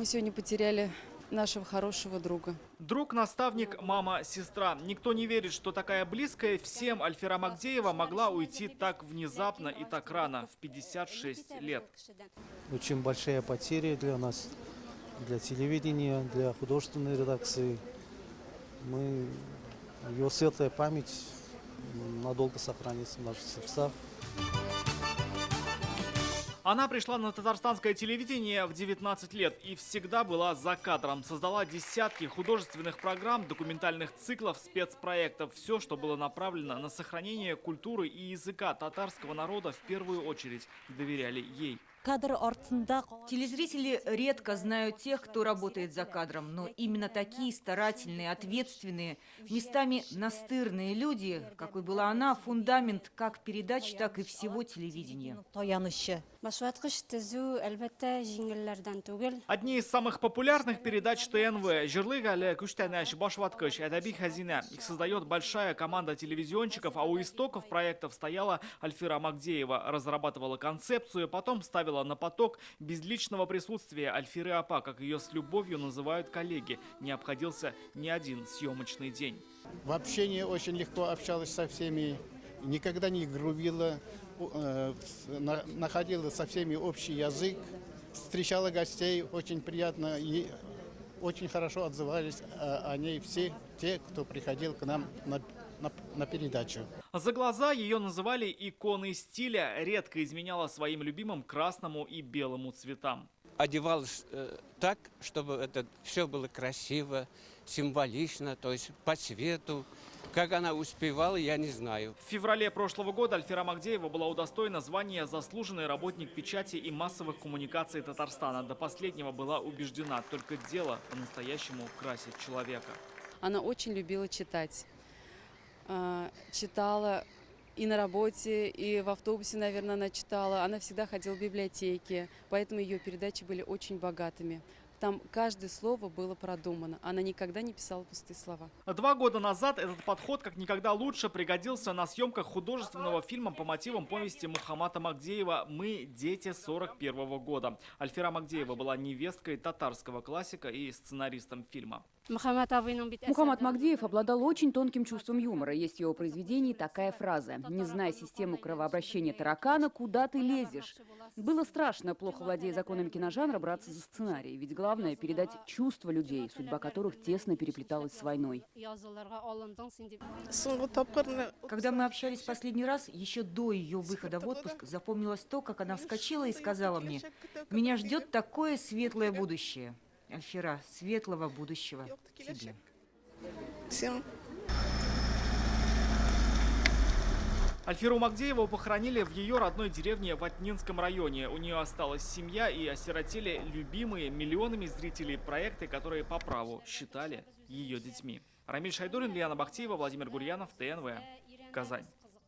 Мы сегодня потеряли нашего хорошего друга. Друг, наставник, мама, сестра. Никто не верит, что такая близкая всем Альфира Магдеева могла уйти так внезапно и так рано, в 56 лет. Очень большая потеря для нас, для телевидения, для художественной редакции. Его светлая память надолго сохранится в наших сердцах. Она пришла на татарстанское телевидение в 19 лет и всегда была за кадром. Создала десятки художественных программ, документальных циклов, спецпроектов. Все, что было направлено на сохранение культуры и языка татарского народа, в первую очередь доверяли ей. Телезрители редко знают тех, кто работает за кадром, но именно такие старательные, ответственные, местами настырные люди, какой была она, фундамент как передач, так и всего телевидения. Одни из самых популярных передач ТНВ «Жирлык әлі күштәнәш башваткыш әдәби хәзинә». Их создает большая команда телевизионщиков, а у истоков проектов стояла Альфира Магдеева. Разрабатывала концепцию, потом ставила на поток. Без личного присутствия Альфиры Апа, как ее с любовью называют коллеги, не обходился ни один съемочный день. В общении очень легко общалась со всеми, никогда не грубила, находила со всеми общий язык, встречала гостей очень приятно и очень хорошо отзывались о ней все те, кто приходил к нам на передачу. За глаза ее называли иконой стиля, редко изменяла своим любимым красному и белому цветам. Одевалась так, чтобы это все было красиво, символично, то есть по цвету. Как она успевала, я не знаю. В феврале прошлого года Альфира Магдеева была удостоена звания «Заслуженный работник печати и массовых коммуникаций Татарстана». До последнего была убеждена, только дело по-настоящему красит человека. Она очень любила читать. Читала и на работе, и в автобусе, наверное, она читала. Она всегда ходила в библиотеки, поэтому ее передачи были очень богатыми. Там каждое слово было продумано. Она никогда не писала пустые слова. 2 года назад этот подход как никогда лучше пригодился на съемках художественного фильма по мотивам повести Мухаммада Магдеева «Мы – дети 41-го года». Альфира Магдеева была невесткой татарского классика и сценаристом фильма. Мухаммад Магдеев обладал очень тонким чувством юмора. Есть в его произведении такая фраза: «Не зная систему кровообращения таракана, куда ты лезешь?» Было страшно, плохо владея законами киножанра, браться за сценарий. Ведь главное – передать чувства людей, судьба которых тесно переплеталась с войной. Когда мы общались последний раз, еще до ее выхода в отпуск, запомнилось то, как она вскочила и сказала мне: «Меня ждет такое светлое будущее». Альфира, светлого будущего тебе. Альфиру Магдееву похоронили в ее родной деревне в Атнинском районе. У нее осталась семья и осиротели любимые миллионами зрителей проекты, которые по праву считали ее детьми. Рамиль Шайдуллин, Лиана Бахтиева, Владимир Гурьянов, ТНВ, Казань.